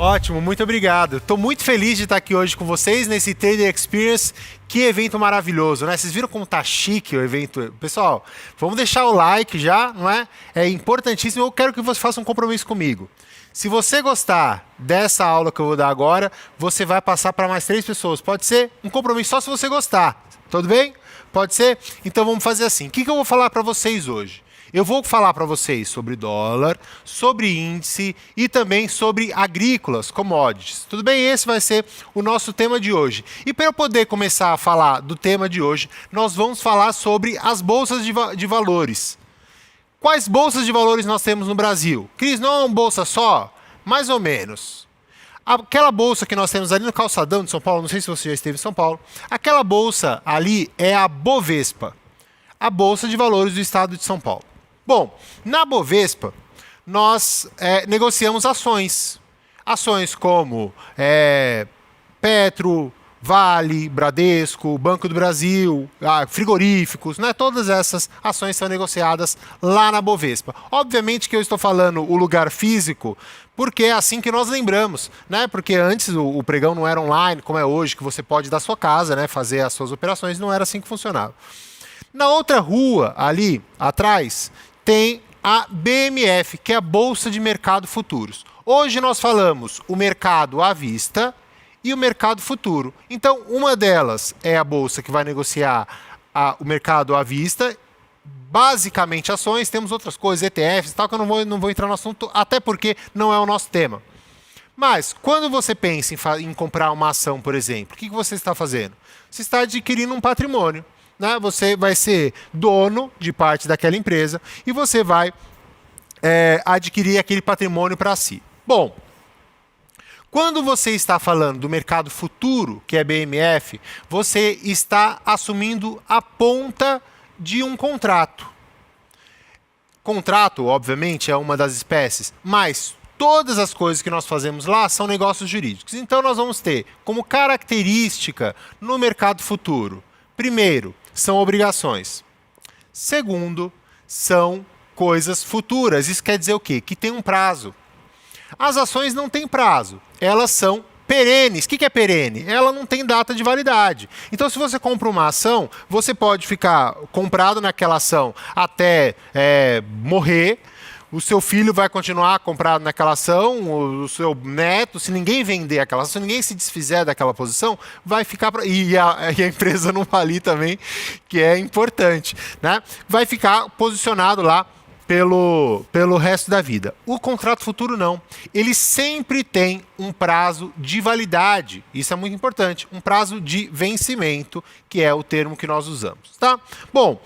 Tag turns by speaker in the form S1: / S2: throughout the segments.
S1: Ótimo, muito obrigado. Estou muito feliz de estar aqui hoje com vocês nesse Trader Experience. Que evento maravilhoso, né? Vocês viram como tá chique o evento? Pessoal, vamos deixar o like já, não é? É importantíssimo. Eu quero que você faça um compromisso comigo. Se você gostar dessa aula que eu vou dar agora, você vai passar para mais 3 pessoas. Pode ser um compromisso só se você gostar. Tudo bem? Pode ser? Então vamos fazer assim. O que eu vou falar para vocês hoje? Eu vou falar para vocês sobre dólar, sobre índice e também sobre agrícolas, commodities. Tudo bem? Esse vai ser o nosso tema de hoje. E para eu poder começar a falar do tema de hoje, nós vamos falar sobre as bolsas de valores. Quais bolsas de valores nós temos no Brasil? Cris, não é uma bolsa só? Mais ou menos. Aquela bolsa que nós temos ali no calçadão de São Paulo, não sei se você já esteve em São Paulo, aquela bolsa ali é a Bovespa, a Bolsa de Valores do Estado de São Paulo. Bom, na Bovespa, nós negociamos ações. Ações como Petro, Vale, Bradesco, Banco do Brasil, frigoríficos, né? Todas essas ações são negociadas lá na Bovespa. Obviamente que eu estou falando o lugar físico, porque é assim que nós lembramos, né? Porque antes o pregão não era online, como é hoje, que você pode da sua casa, né, fazer as suas operações, não era assim que funcionava. Na outra rua, ali atrás, tem a BMF, que é a Bolsa de Mercado Futuros. Hoje nós falamos o mercado à vista e o mercado futuro. Então, uma delas é a bolsa que vai negociar o mercado à vista, basicamente ações, temos outras coisas, ETFs e tal, que eu não vou entrar no assunto, até porque não é o nosso tema. Mas, quando você pensa em comprar uma ação, por exemplo, o que você está fazendo? Você está adquirindo um patrimônio. Né? Você vai ser dono de parte daquela empresa e você vai adquirir aquele patrimônio para si. Bom, quando você está falando do mercado futuro, que é BMF, você está assumindo a ponta de um contrato. Contrato, obviamente, é uma das espécies, mas todas as coisas que nós fazemos lá são negócios jurídicos. Então, nós vamos ter como característica no mercado futuro, primeiro, são obrigações. Segundo, são coisas futuras. Isso quer dizer o quê? Que tem um prazo. As ações não têm prazo. Elas são perenes. O que é perene? Ela não tem data de validade. Então, se você compra uma ação, você pode ficar comprado naquela ação até morrer. O seu filho vai continuar comprado naquela ação, o seu neto, se ninguém vender aquela ação, se ninguém se desfizer daquela posição, vai ficar... E a empresa não falir também, que é importante, né? Vai ficar posicionado lá pelo resto da vida. O contrato futuro não. Ele sempre tem um prazo de validade. Isso é muito importante. Um prazo de vencimento, que é o termo que nós usamos, tá? Bom...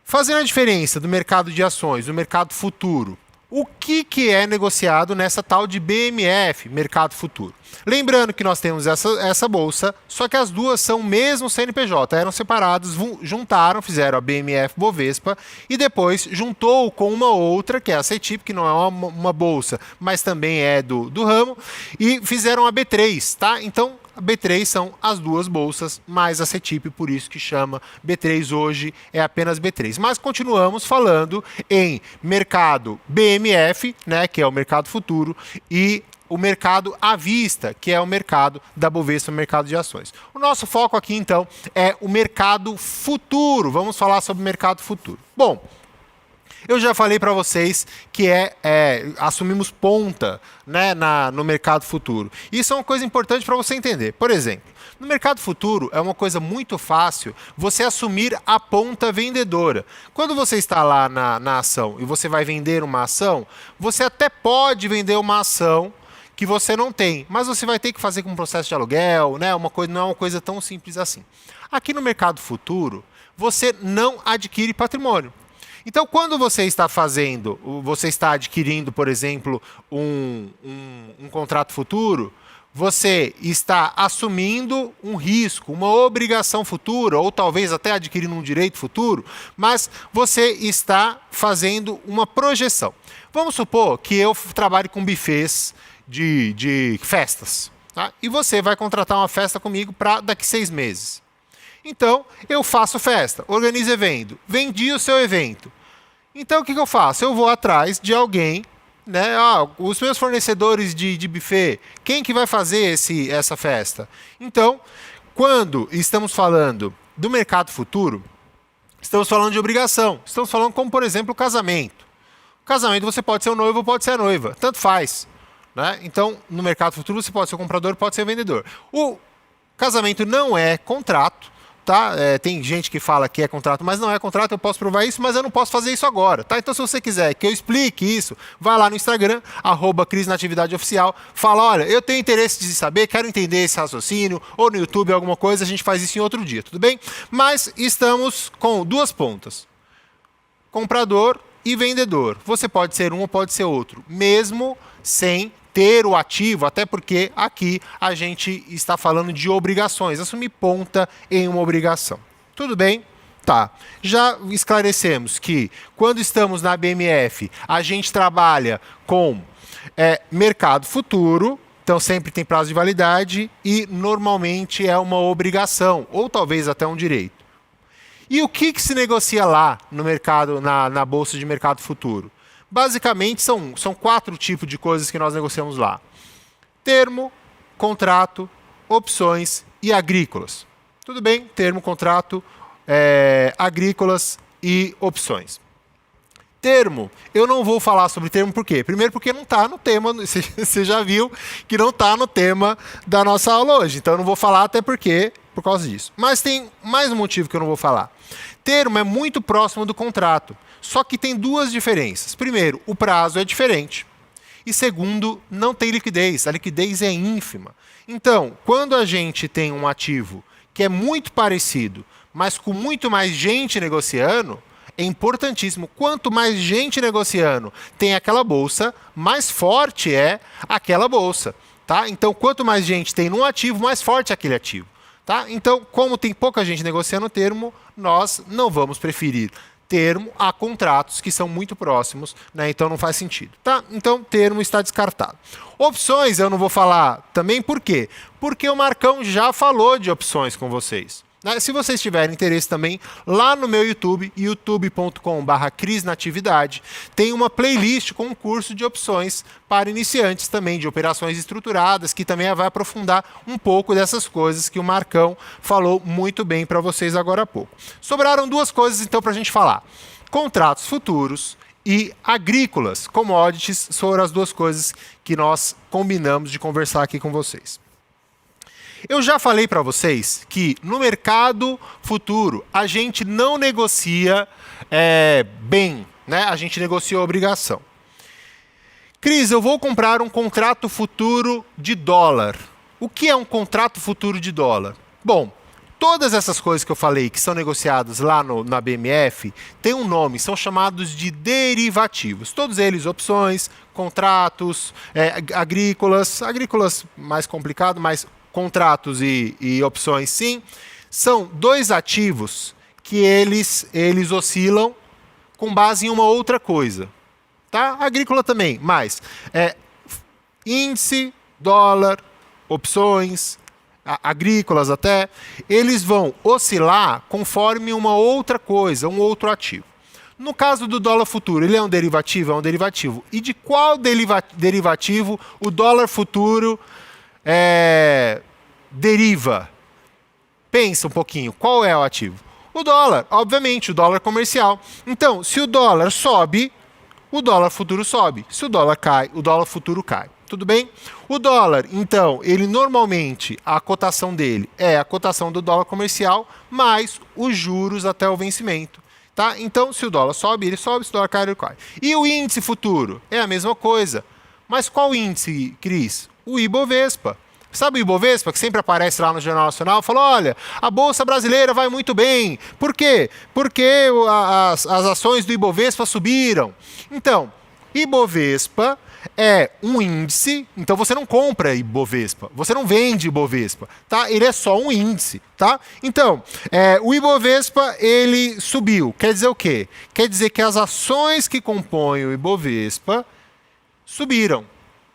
S1: Fazendo a diferença do mercado de ações, do mercado futuro, o que é negociado nessa tal de BMF, mercado futuro? Lembrando que nós temos essa bolsa, só que as duas são mesmo CNPJ, eram separados, juntaram, fizeram a BMF Bovespa e depois juntou com uma outra, que é a CETIP, que não é uma bolsa, mas também é do ramo, e fizeram a B3, tá? Então, a B3 são as duas bolsas, mais a CETIP, por isso que chama B3 hoje, é apenas B3. Mas continuamos falando em mercado BMF, né, que é o mercado futuro, e o mercado à vista, que é o mercado da Bovespa, o mercado de ações. O nosso foco aqui, então, é o mercado futuro. Vamos falar sobre o mercado futuro. Bom, eu já falei para vocês que assumimos ponta, né, no mercado futuro. Isso é uma coisa importante para você entender. Por exemplo, no mercado futuro é uma coisa muito fácil você assumir a ponta vendedora. Quando você está lá na ação e você vai vender uma ação, você até pode vender uma ação que você não tem, mas você vai ter que fazer com um processo de aluguel, né? Não é uma coisa tão simples assim. Aqui no mercado futuro, você não adquire patrimônio. Então, quando você está adquirindo, por exemplo, um contrato futuro, você está assumindo um risco, uma obrigação futura, ou talvez até adquirindo um direito futuro, mas você está fazendo uma projeção. Vamos supor que eu trabalhe com bufês de festas, tá? E você vai contratar uma festa comigo para daqui 6 meses. Então, eu faço festa, organizo evento, vendi o seu evento. Então, o que eu faço? Eu vou atrás de alguém Né? Os meus fornecedores de buffet, quem que vai fazer essa festa? Então, quando estamos falando do mercado futuro, estamos falando de obrigação. Estamos falando como, por exemplo, o casamento. O casamento você pode ser o noivo ou pode ser a noiva. Tanto faz. Né? Então, no mercado futuro, você pode ser o comprador, pode ser o vendedor. O casamento não é contrato. Tá? Tem gente que fala que é contrato, mas não é contrato, eu posso provar isso, mas eu não posso fazer isso agora. Tá? Então, se você quiser que eu explique isso, vai lá no Instagram, @CrisNatividadeOficial, fala, olha, eu tenho interesse de saber, quero entender esse raciocínio, ou no YouTube, alguma coisa, a gente faz isso em outro dia, tudo bem? Mas estamos com duas pontas, comprador e vendedor. Você pode ser um ou pode ser outro, mesmo sem ter o ativo, até porque aqui a gente está falando de obrigações, assumir ponta em uma obrigação. Tudo bem? Tá. Já esclarecemos que quando estamos na BMF, a gente trabalha com mercado futuro, então sempre tem prazo de validade e normalmente é uma obrigação, ou talvez até um direito. E o que se negocia lá no mercado, na Bolsa de Mercado Futuro? Basicamente, são 4 tipos de coisas que nós negociamos lá. Termo, contrato, opções e agrícolas. Tudo bem? Termo, contrato, agrícolas e opções. Termo, eu não vou falar sobre termo por quê? Primeiro porque não está no tema, você já viu que não está no tema da nossa aula hoje. Então eu não vou falar até porque, por causa disso. Mas tem mais um motivo que eu não vou falar. Termo é muito próximo do contrato. Só que tem 2 diferenças. Primeiro, o prazo é diferente. E segundo, não tem liquidez. A liquidez é ínfima. Então, quando a gente tem um ativo que é muito parecido, mas com muito mais gente negociando, é importantíssimo. Quanto mais gente negociando tem aquela bolsa, mais forte é aquela bolsa. Tá? Então, quanto mais gente tem num ativo, mais forte é aquele ativo. Tá? Então, como tem pouca gente negociando o termo, nós não vamos preferir termo a contratos que são muito próximos, né? Então não faz sentido. Tá? Então, termo está descartado. Opções eu não vou falar também, por quê? Porque o Marcão já falou de opções com vocês. Né? Se vocês tiverem interesse também, lá no meu YouTube, youtube.com/CrisNatividade, tem uma playlist com um curso de opções para iniciantes também, de operações estruturadas, que também vai aprofundar um pouco dessas coisas que o Marcão falou muito bem para vocês agora há pouco. Sobraram 2 coisas então para a gente falar. Contratos futuros e agrícolas, commodities, foram as 2 coisas que nós combinamos de conversar aqui com vocês. Eu já falei para vocês que no mercado futuro a gente não negocia bem, né? A gente negocia a obrigação. Cris, eu vou comprar um contrato futuro de dólar. O que é um contrato futuro de dólar? Bom, todas essas coisas que eu falei que são negociadas lá na BMF têm um nome, são chamados de derivativos. Todos eles opções, contratos, agrícolas mais complicado, mas contratos e opções sim, são 2 ativos que eles oscilam com base em uma outra coisa. Tá? Agrícola também, mas índice, dólar, opções, agrícolas até, eles vão oscilar conforme uma outra coisa, um outro ativo. No caso do dólar futuro, ele é um derivativo? É um derivativo. E de qual derivativo o dólar futuro deriva? Pensa um pouquinho, qual é o ativo? O dólar, obviamente, o dólar comercial. Então, se o dólar sobe, o dólar futuro sobe. Se o dólar cai, o dólar futuro cai. Tudo bem? O dólar, então, ele normalmente, a cotação dele é a cotação do dólar comercial mais os juros até o vencimento. Tá? Então, se o dólar sobe, ele sobe, se o dólar cai, ele cai. E o índice futuro? É a mesma coisa. Mas qual índice, Cris? O Ibovespa. Sabe o Ibovespa, que sempre aparece lá no Jornal Nacional? Falou, olha, a Bolsa Brasileira vai muito bem. Por quê? Porque as ações do Ibovespa subiram. Então, Ibovespa é um índice, então você não compra Ibovespa, você não vende Ibovespa, tá? Ele é só um índice, tá? Então, o Ibovespa, ele subiu. Quer dizer o quê? Quer dizer que as ações que compõem o Ibovespa subiram.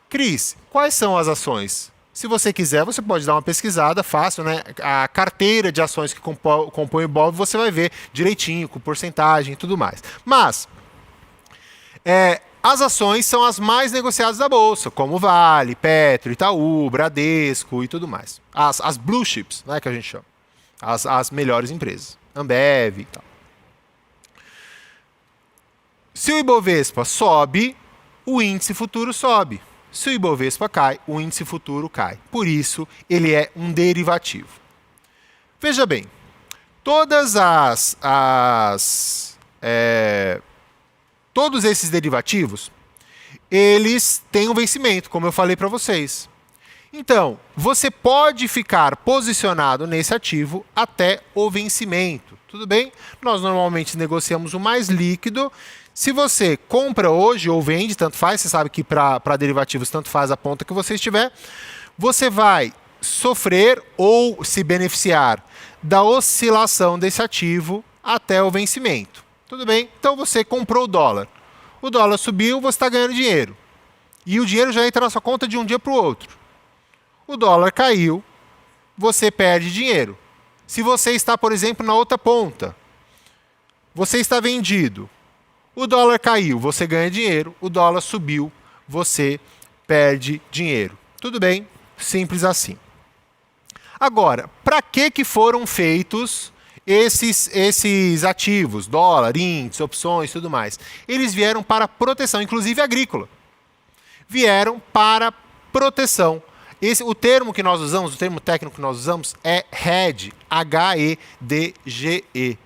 S1: Cris, quais são as ações? Se você quiser, você pode dar uma pesquisada fácil, né? A carteira de ações que compõe o Ibov, você vai ver direitinho, com porcentagem e tudo mais. Mas, as ações são as mais negociadas da Bolsa, como Vale, Petro, Itaú, Bradesco e tudo mais. As blue chips, né, que a gente chama. As melhores empresas. Ambev e tal. Se o Ibovespa sobe, o índice futuro sobe. Se o Ibovespa cai, o índice futuro cai. Por isso, ele é um derivativo. Veja bem, todos esses derivativos, eles têm um vencimento, como eu falei para vocês. Então, você pode ficar posicionado nesse ativo até o vencimento. Tudo bem? Nós normalmente negociamos o mais líquido. Se você compra hoje ou vende, tanto faz, você sabe que para derivativos tanto faz a ponta que você estiver, você vai sofrer ou se beneficiar da oscilação desse ativo até o vencimento. Tudo bem? Então você comprou o dólar. O dólar subiu, você está ganhando dinheiro. E o dinheiro já entra na sua conta de um dia para o outro. O dólar caiu, você perde dinheiro. Se você está, por exemplo, na outra ponta, você está vendido. O dólar caiu, você ganha dinheiro. O dólar subiu, você perde dinheiro. Tudo bem? Simples assim. Agora, para que foram feitos esses ativos, dólar, índice, opções e tudo mais? Eles vieram para proteção, inclusive agrícola. Vieram para proteção. O termo que nós usamos, o termo técnico que nós usamos é hedge, H-E-D-G-E.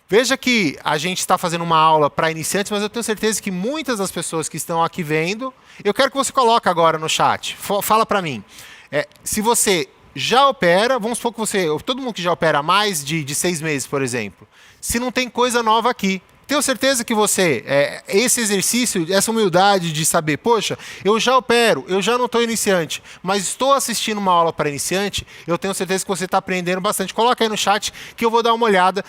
S1: Veja que a gente está fazendo uma aula para iniciantes, mas eu tenho certeza que muitas das pessoas que estão aqui vendo, eu quero que você coloque agora no chat, fala para mim. Se você já opera, vamos supor que todo mundo que já opera há mais de 6 meses, por exemplo, se não tem coisa nova aqui, tenho certeza que você, esse exercício, essa humildade de saber, poxa, eu já opero, eu já não estou iniciante, mas estou assistindo uma aula para iniciante, eu tenho certeza que você está aprendendo bastante. Coloca aí no chat que eu vou dar uma olhada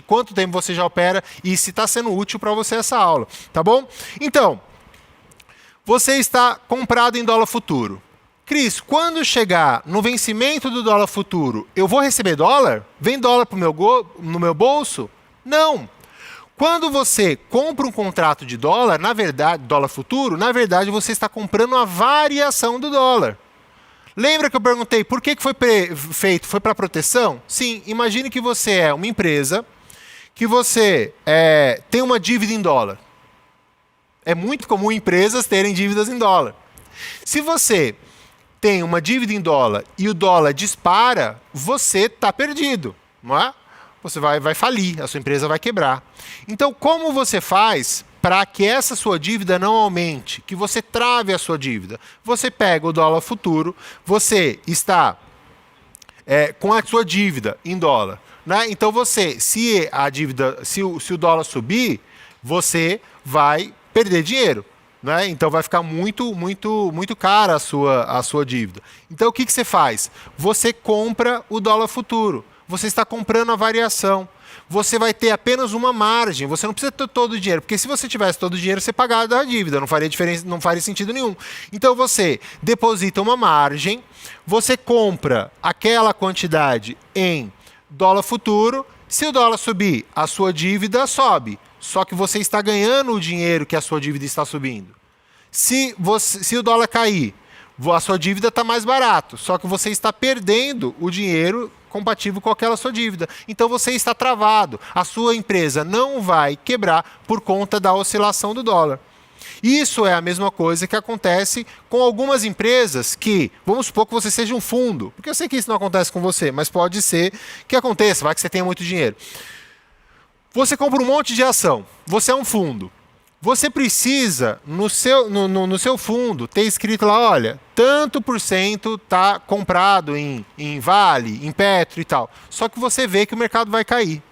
S1: quanto tempo você já opera e se está sendo útil para você essa aula, tá bom? Então, você está comprado em dólar futuro. Cris, quando chegar no vencimento do dólar futuro, eu vou receber dólar? Vem dólar no meu bolso? Não. Quando você compra um contrato de dólar, na verdade, dólar futuro, na verdade você está comprando a variação do dólar. Lembra que eu perguntei por que foi feito? Foi para proteção? Sim, imagine que você é uma empresa que você tem uma dívida em dólar. É muito comum empresas terem dívidas em dólar. Se você tem uma dívida em dólar e o dólar dispara, você está perdido, não é? Você vai falir, a sua empresa vai quebrar. Então, como você faz para que essa sua dívida não aumente, que você trave a sua dívida? Você pega o dólar futuro, você está com a sua dívida em dólar, né? Então, se o dólar subir, você vai perder dinheiro. Né? Então vai ficar muito, muito, muito cara a sua dívida. Então o que você faz? Você compra o dólar futuro. Você está comprando a variação. Você vai ter apenas uma margem. Você não precisa ter todo o dinheiro, porque se você tivesse todo o dinheiro, você pagava a dívida. Não faria diferença, não faria sentido nenhum. Então você deposita uma margem, você compra aquela quantidade em dólar futuro. Se o dólar subir, a sua dívida sobe. Só que você está ganhando o dinheiro que a sua dívida está subindo. Se o dólar cair, a sua dívida está mais barato. Só que você está perdendo o dinheiro compatível com aquela sua dívida. Então você está travado. A sua empresa não vai quebrar por conta da oscilação do dólar. Isso é a mesma coisa que acontece com algumas empresas que, vamos supor que você seja um fundo, porque eu sei que isso não acontece com você, mas pode ser que aconteça, vai que você tenha muito dinheiro. Você compra um monte de ação, você é um fundo. Você precisa, no seu fundo, ter escrito lá, olha, tanto por cento está comprado em Vale, em Petro e tal. Só que você vê que o mercado vai cair.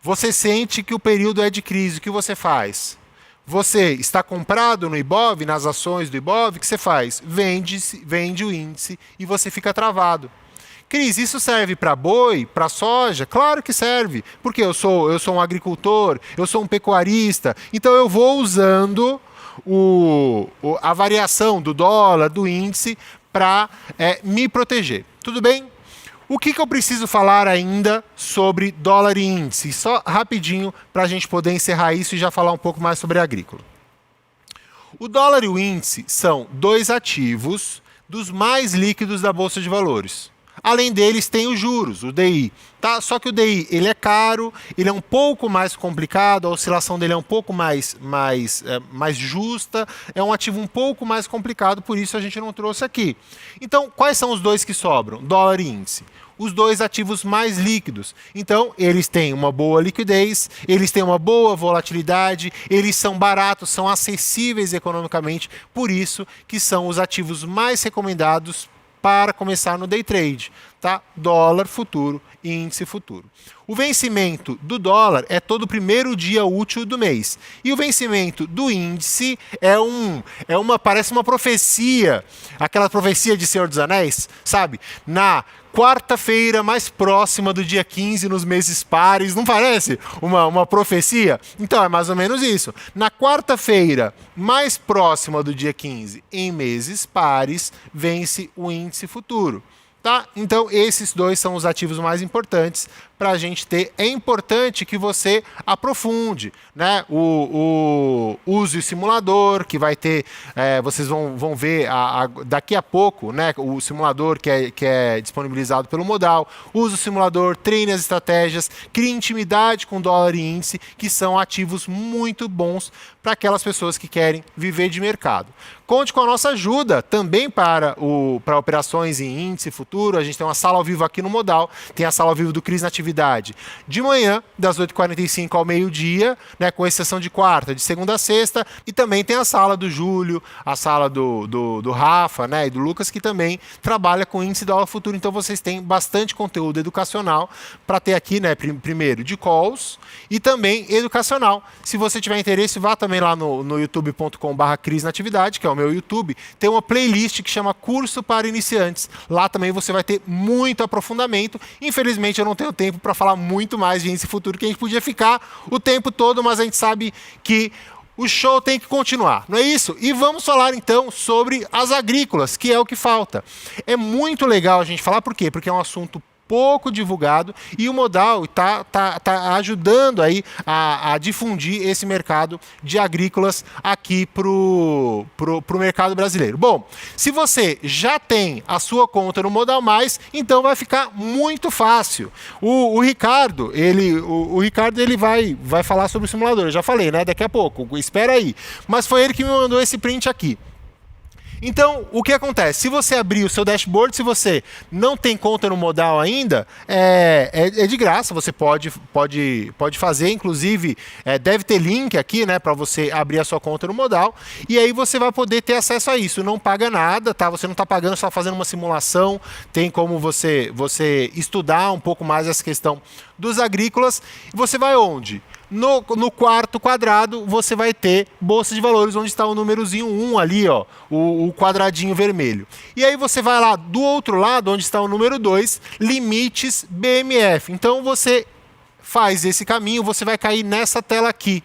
S1: Você sente que o período é de crise, o que você faz? Você está comprado no Ibov, nas ações do Ibov, o que você faz? Vende o índice e você fica travado. Cris, isso serve para boi, para soja? Claro que serve, porque eu sou um agricultor, eu sou um pecuarista, então eu vou usando a variação do dólar, do índice, para me proteger. Tudo bem? O que eu preciso falar ainda sobre dólar e índice? Só rapidinho para a gente poder encerrar isso e já falar um pouco mais sobre agrícola. O dólar e o índice são dois ativos dos mais líquidos da Bolsa de Valores. Além deles, tem os juros, o DI. Tá? Só que o DI ele é caro, ele é um pouco mais complicado, a oscilação dele é um pouco mais justa, é um ativo um pouco mais complicado, por isso a gente não trouxe aqui. Então, quais são os dois que sobram? Dólar e índice. Os dois ativos mais líquidos. Então, eles têm uma boa liquidez, eles têm uma boa volatilidade, eles são baratos, são acessíveis economicamente, por isso que são os ativos mais recomendados para começar no day trade, tá? Dólar futuro e índice futuro. O vencimento do dólar é todo primeiro dia útil do mês. E o vencimento do índice parece uma profecia, aquela profecia de Senhor dos Anéis, sabe? Na quarta-feira mais próxima do dia 15 nos meses pares, não parece uma profecia? Então é mais ou menos isso. Na quarta-feira mais próxima do dia 15 em meses pares, vence o índice futuro. Tá? Então, esses dois são os ativos mais importantes para a gente ter. É importante que você aprofunde, né? Use o simulador, que vai ter, vocês vão ver daqui a pouco, né? O simulador que é disponibilizado pelo Modal. Use o simulador, treine as estratégias, crie intimidade com dólar e índice, que são ativos muito bons para aquelas pessoas que querem viver de mercado. Conte com a nossa ajuda também para operações em índice futuro. A gente tem uma sala ao vivo aqui no Modal, tem a sala ao vivo do Cris na Atividade de manhã, das 8h45 ao meio-dia, né, com exceção de quarta, de segunda a sexta, e também tem a sala do Júlio, a sala do Rafa, né, e do Lucas, que também trabalha com índice dólar futuro. Então vocês têm bastante conteúdo educacional para ter aqui, né, primeiro de calls e também educacional. Se você tiver interesse, vá também lá no youtube.com/Cris na Atividade, que é o meu YouTube, tem uma playlist que chama Curso para Iniciantes. Lá também você vai ter muito aprofundamento. Infelizmente eu não tenho tempo para falar muito mais de índice futuro, que a gente podia ficar o tempo todo, mas a gente sabe que o show tem que continuar, não é isso? E vamos falar então sobre as agrícolas, que é o que falta. É muito legal a gente falar, por quê? Porque é um assunto pouco divulgado e o Modal está ajudando aí a difundir esse mercado de agrícolas aqui pro mercado brasileiro. Bom, se você já tem a sua conta no Modal Mais, então vai ficar muito fácil. O Ricardo, ele vai falar sobre o simulador, eu já falei, né? Daqui a pouco, espera aí. Mas foi ele que me mandou esse print aqui. Então, o que acontece? Se você abrir o seu dashboard, se você não tem conta no Modal ainda, é de graça, você pode fazer, inclusive, deve ter link aqui, né, para você abrir a sua conta no Modal, e aí você vai poder ter acesso a isso, não paga nada, tá? Você não está pagando, só fazendo uma simulação, tem como você estudar um pouco mais essa questão dos agrícolas. Você vai onde? No quarto quadrado, você vai ter Bolsa de Valores, onde está o númerozinho 1 ali, ó, o quadradinho vermelho. E aí você vai lá do outro lado, onde está o número 2, Limites BMF. Então você faz esse caminho, você vai cair nessa tela aqui.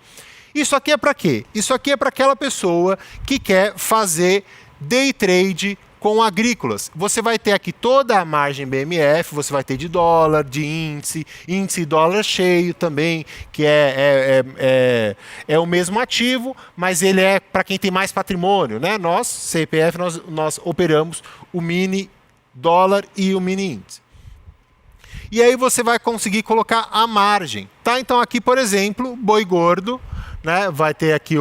S1: Isso aqui é para quê? Isso aqui é para aquela pessoa que quer fazer day trade com agrícolas. Você vai ter aqui toda a margem BMF, você vai ter de dólar, de índice e dólar cheio também, que é o mesmo ativo, mas ele é para quem tem mais patrimônio, né? Nós, CPF, nós operamos o mini dólar e o mini índice. E aí você vai conseguir colocar a margem, tá? Então aqui, por exemplo, boi gordo, né, vai ter aqui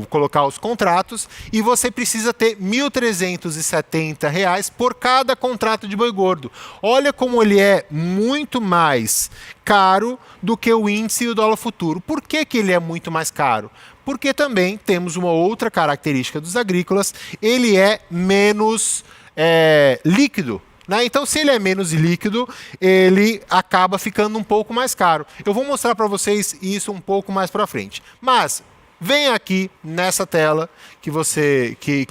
S1: colocar os contratos e você precisa ter R$ 1.370 por cada contrato de boi gordo. Olha como ele é muito mais caro do que o índice e o dólar futuro. Por que ele é muito mais caro? Porque também temos uma outra característica dos agrícolas, ele é menos líquido. Então, se ele é menos líquido, ele acaba ficando um pouco mais caro. Eu vou mostrar para vocês isso um pouco mais para frente. Mas venha aqui nessa tela que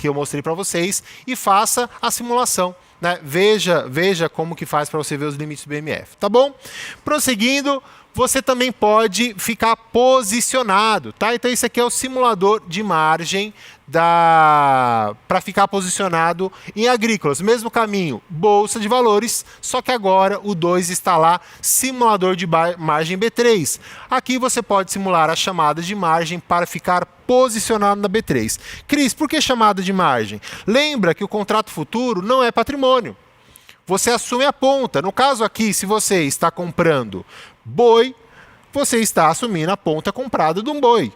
S1: eu mostrei para vocês e faça a simulação. Né? Veja como que faz para você ver os limites do BMF. Tá bom? Prosseguindo, você também pode ficar posicionado, tá? Então esse aqui é o simulador de margem para ficar posicionado em agrícolas. Mesmo caminho, bolsa de valores, só que agora o 2 está lá, simulador de margem B3. Aqui você pode simular a chamada de margem para ficar posicionado na B3. Cris, por que chamada de margem? Lembra que o contrato futuro não é patrimônio. Você assume a ponta. No caso aqui, se você está comprando boi, você está assumindo a ponta comprada de um boi.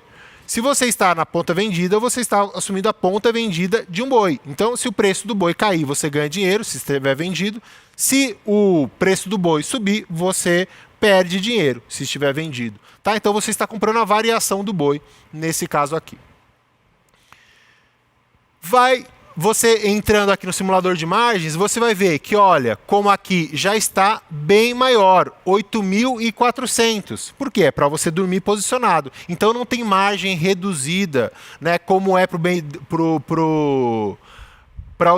S1: Se você está na ponta vendida, você está assumindo a ponta vendida de um boi. Então, se o preço do boi cair, você ganha dinheiro, se estiver vendido. Se o preço do boi subir, você perde dinheiro, se estiver vendido. Tá? Então, você está comprando a variação do boi, nesse caso aqui. Você entrando aqui no simulador de margens, você vai ver que, olha, como aqui já está bem maior, 8.400. Por quê? É para você dormir posicionado. Então não tem margem reduzida, né, como é para o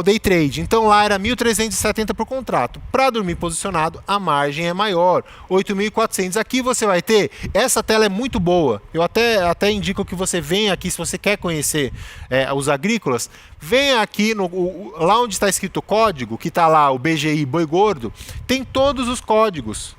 S1: day trade. Então lá era 1.370 por contrato. Para dormir posicionado, a margem é maior, 8.400. Aqui você vai ter, essa tela é muito boa. Eu até indico que você venha aqui, se você quer conhecer os agrícolas, venha aqui, lá onde está escrito código, que está lá o BGI Boi Gordo, tem todos os códigos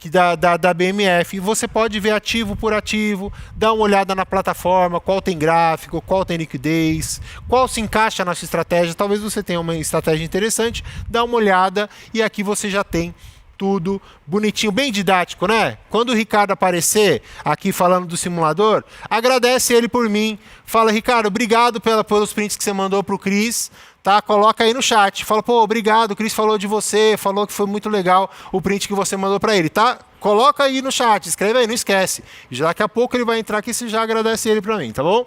S1: da BMF, e você pode ver ativo por ativo, dar uma olhada na plataforma, qual tem gráfico, qual tem liquidez, qual se encaixa na sua estratégia. Talvez você tenha uma estratégia interessante, dá uma olhada e aqui você já tem tudo bonitinho, bem didático, né? Quando o Ricardo aparecer aqui falando do simulador, agradece ele por mim, fala: Ricardo, obrigado pelos prints que você mandou para o Cris. Tá? Coloca aí no chat. Fala: pô, obrigado, o Cris falou de você, falou que foi muito legal o print que você mandou para ele, tá? Coloca aí no chat, escreve aí, não esquece. Já daqui a pouco ele vai entrar aqui e você já agradece ele para mim, tá bom?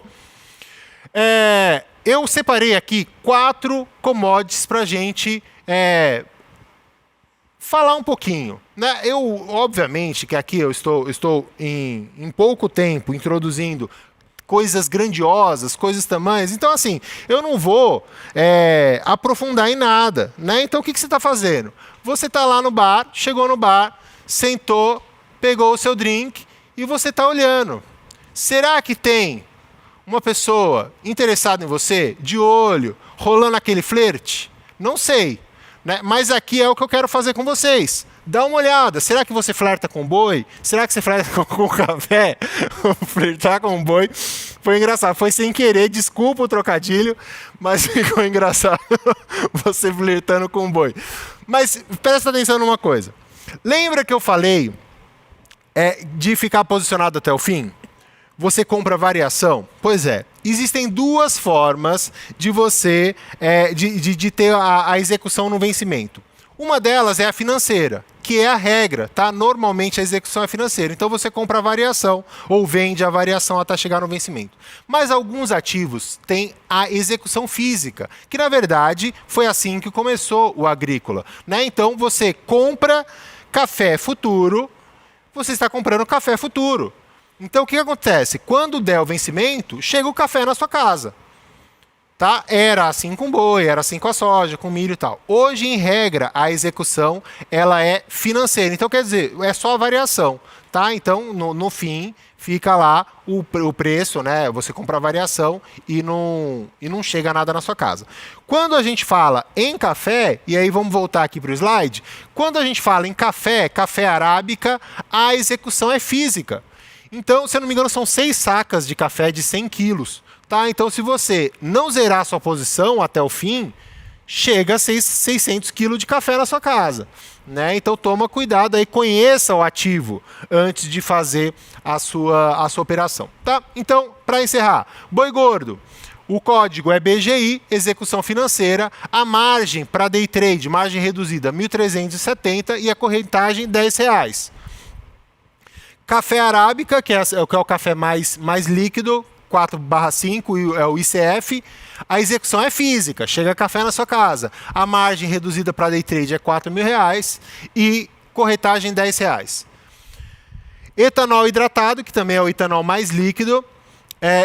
S1: Eu separei aqui 4 commodities para a gente falar um pouquinho, né? Obviamente, que aqui eu estou em pouco tempo introduzindo coisas grandiosas, coisas tamanhas. Então, assim, eu não vou aprofundar em nada, né? Então, o que você está fazendo? Você está lá no bar, chegou no bar, sentou, pegou o seu drink e você está olhando. Será que tem uma pessoa interessada em você, de olho, rolando aquele flerte? Não sei, né? Mas aqui é o que eu quero fazer com vocês. Dá uma olhada. Será que você flerta com boi? Será que você flerta com café? Flertar com boi foi engraçado. Foi sem querer, desculpa o trocadilho, mas ficou engraçado você flertando com boi. Mas presta atenção numa coisa. Lembra que eu falei de ficar posicionado até o fim? Você compra variação? Pois é. Existem 2 formas de você de ter a execução no vencimento. Uma delas é a financeira, que é a regra, tá? Normalmente a execução é financeira. Então você compra a variação ou vende a variação até chegar no vencimento. Mas alguns ativos têm a execução física, que na verdade foi assim que começou o agrícola, né? Então você compra café futuro, você está comprando café futuro. Então o que acontece? Quando der o vencimento, chega o café na sua casa. Tá? Era assim com boi, era assim com a soja, com milho e tal. Hoje, em regra, a execução ela é financeira. Então, quer dizer, é só a variação. Tá? Então, no fim, fica lá o preço, né? Você compra a variação e não chega nada na sua casa. Quando a gente fala em café, e aí vamos voltar aqui para o slide, quando a gente fala em café arábica, a execução é física. Então, se eu não me engano, são 6 sacas de café de 100 quilos. Tá? Então, se você não zerar sua posição até o fim, chega a 600 quilos de café na sua casa. Né? Então, toma cuidado aí, conheça o ativo antes de fazer a sua operação. Tá? Então, para encerrar, boi gordo. O código é BGI, execução financeira, a margem para day trade, margem reduzida, 1.370 e a corretagem R$10. Café arábica, que é o café mais líquido, 4/5, é o ICF, a execução é física, chega café na sua casa. A margem reduzida para day trade é R$4.000 e corretagem R$10. Etanol hidratado, que também é o etanol mais líquido,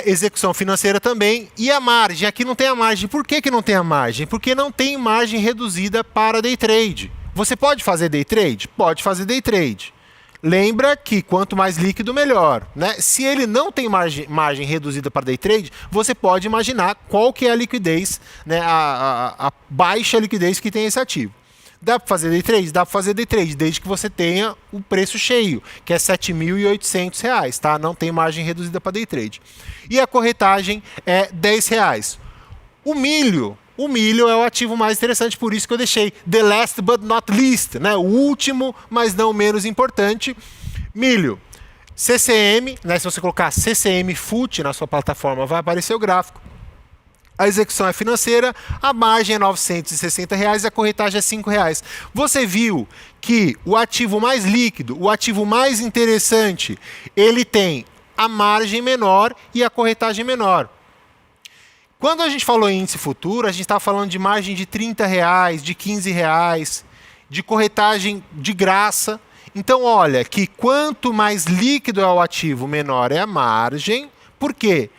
S1: execução financeira também. E a margem, aqui não tem a margem. Por que não tem a margem? Porque não tem margem reduzida para day trade. Você pode fazer day trade? Pode fazer day trade. Lembra que quanto mais líquido, melhor, né? Se ele não tem margem reduzida para day trade, você pode imaginar qual que é a liquidez, né? A baixa liquidez que tem esse ativo. Dá para fazer day trade? Dá para fazer day trade, desde que você tenha o preço cheio, que é R$ 7.800, tá? Não tem margem reduzida para day trade. E a corretagem é R$10. O milho é o ativo mais interessante, por isso que eu deixei the last but not least, né? O último, mas não menos importante. Milho, CCM, né? Se você colocar CCM FUT na sua plataforma, vai aparecer o gráfico. A execução é financeira, a margem é R$ 960 e a corretagem é R$ 5. Você viu que o ativo mais líquido, o ativo mais interessante, ele tem a margem menor e a corretagem menor. Quando a gente falou em índice futuro, a gente estava falando de margem de R$ 30, de R$ 15, de corretagem de graça. Então, olha, que quanto mais líquido é o ativo, menor é a margem. Por quê?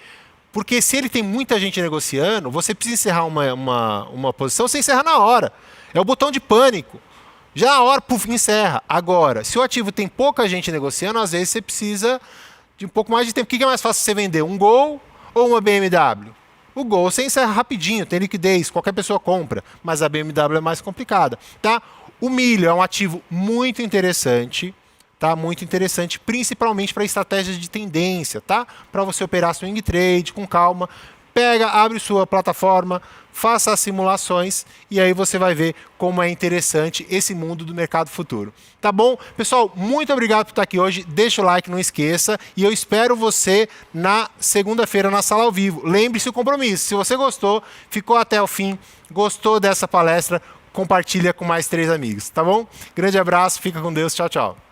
S1: Porque se ele tem muita gente negociando, você precisa encerrar uma posição, você encerra na hora. É o botão de pânico. Já na hora, puf, encerra. Agora, se o ativo tem pouca gente negociando, às vezes você precisa de um pouco mais de tempo. O que é mais fácil você vender? Um Gol ou uma BMW? O Gol você encerra rapidinho, tem liquidez, qualquer pessoa compra, mas a BMW é mais complicada, tá? O milho é um ativo muito interessante, tá? Muito interessante, principalmente para estratégias de tendência, tá? Para você operar swing trade com calma, pega, abre sua plataforma, faça as simulações e aí você vai ver como é interessante esse mundo do mercado futuro. Tá bom? Pessoal, muito obrigado por estar aqui hoje. Deixa o like, não esqueça. E eu espero você na segunda-feira na sala ao vivo. Lembre-se o compromisso. Se você gostou, ficou até o fim, gostou dessa palestra, compartilha com mais 3 amigos. Tá bom? Grande abraço, fica com Deus. Tchau, tchau.